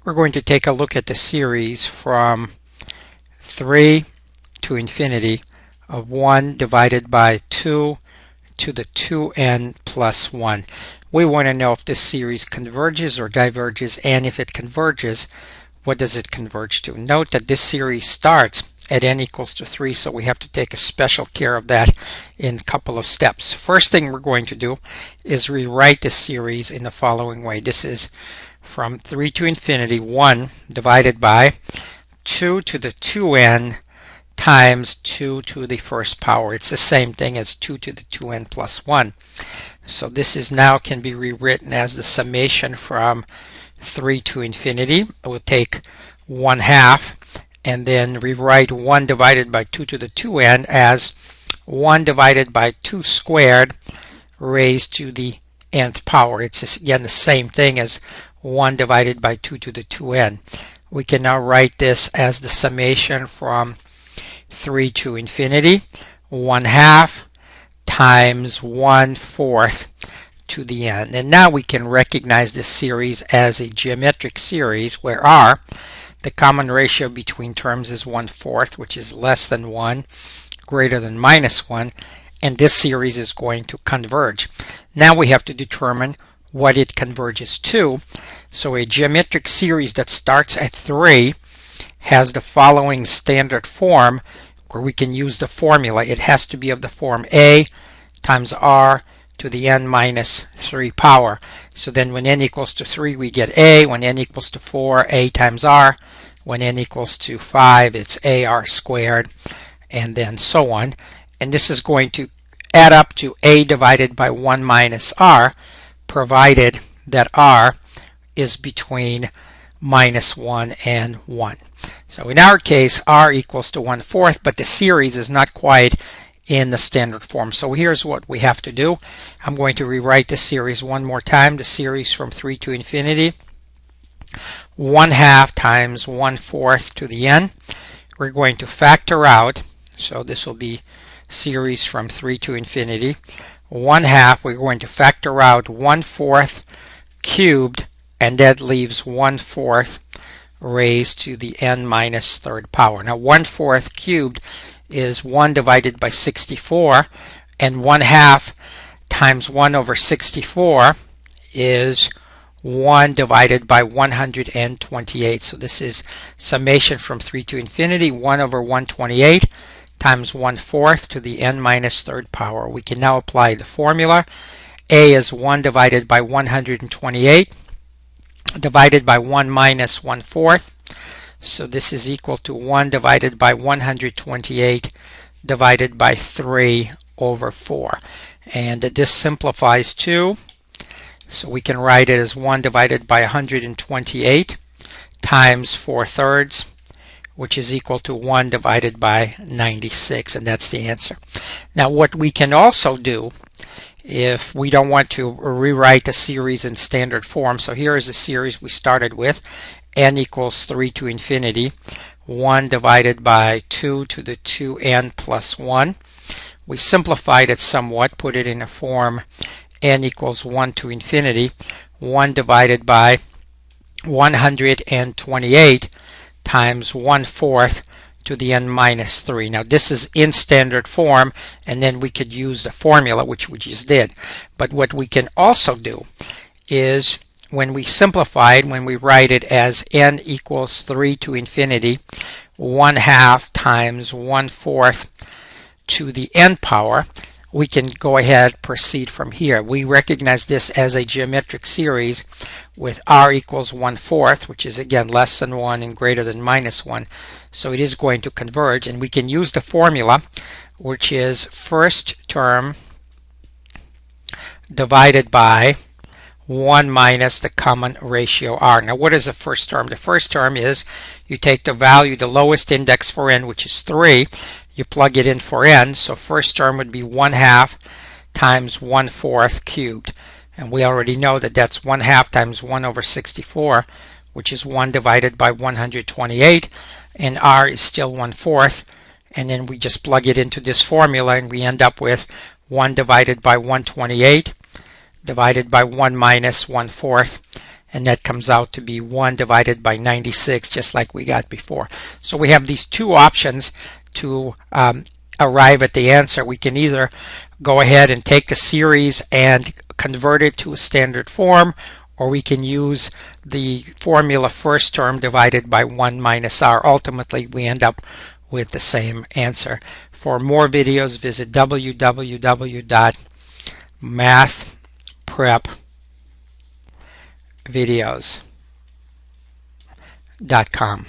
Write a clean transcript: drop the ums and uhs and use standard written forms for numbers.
We're going to take a look at the series from 3 to infinity of 1 divided by 2 to the 2n plus 1. We want to know if this series converges or diverges, and if it converges, what does it converge to? Note that this series starts at n equals to 3, so we have to take a special care of that in a couple of steps. First thing we're going to do is rewrite this series in the following way. This is from 3 to infinity, 1 divided by 2 to the 2n times 2 to the first power. It's the same thing as 2 to the 2n plus 1. So this is now can be rewritten as the summation from 3 to infinity. We'll take 1/2 and then rewrite 1 divided by 2 to the 2n as 1 divided by 2 squared raised to the nth power. It's again the same thing as 1 divided by 2 to the 2n. We can now write this as the summation from 3 to infinity, 1/2 times 1/4 to the n. And now we can recognize this series as a geometric series where r, the common ratio between terms, is 1/4, which is less than 1, greater than -1, and this series is going to converge. Now we have to determine what it converges to. So a geometric series that starts at 3 has the following standard form, where we can use the formula. It has to be of the form a times r to the n minus 3 power. So then when n equals to 3 we get a, when n equals to 4 a times r, when n equals to 5 it's ar squared, and then so on. And this is going to add up to a divided by 1 minus r, provided that r is between -1 and 1. So in our case r equals to 1/4, but the series is not quite in the standard form. So here's what we have to do. I'm going to rewrite the series one more time. The series from 3 to infinity, 1/2 times 1/4 to the n. We're going to factor out, so this will be series from 3 to infinity. 1/2, we're going to factor out 1/4 cubed, and that leaves 1/4 raised to the n minus 3rd power. Now 1/4 cubed is 1 divided by 64, and 1/2 times 1 over 64 is 1 divided by 128. So this is summation from 3 to infinity, 1 over 128 times 1/4 to the n minus 3rd power. We can now apply the formula. A is 1 divided by 128 divided by 1 minus 1/4. So this is equal to 1 divided by 128 divided by 3 over 4. And this simplifies to, so we can write it as 1 divided by 128 times 4/3, which is equal to 1 divided by 96, and that's the answer. Now what we can also do, if we don't want to rewrite a series in standard form, so here is a series we started with, n equals 3 to infinity, 1 divided by 2 to the 2n plus 1. We simplified it somewhat, put it in a form n equals 1 to infinity, 1 divided by 128 times 1/4 to the n minus 3. Now this is in standard form, and then we could use the formula, which we just did. But what we can also do is, when we simplify it, when we write it as n equals 3 to infinity, 1/2 times 1/4 to the n power, we can go ahead, proceed from here. We recognize this as a geometric series with r equals 1/4, which is again less than 1 and greater than -1. So it is going to converge, and we can use the formula, which is first term divided by 1 minus the common ratio r. Now what is the first term? The first term is you take the value, the lowest index for n, which is 3, you plug it in for n, so first term would be 1/2 times 1/4 cubed. And we already know that that's 1/2 times 1 over 64, which is 1 divided by 128, and r is still 1/4. And then we just plug it into this formula, and we end up with 1 divided by 128 divided by 1 minus 1/4, and that comes out to be 1 divided by 96, just like we got before. So we have these two options to arrive at the answer. We can either go ahead and take the series and convert it to a standard form, or we can use the formula first term divided by 1 minus r. Ultimately, we end up with the same answer. For more videos, visit www.mathprepvideos.com.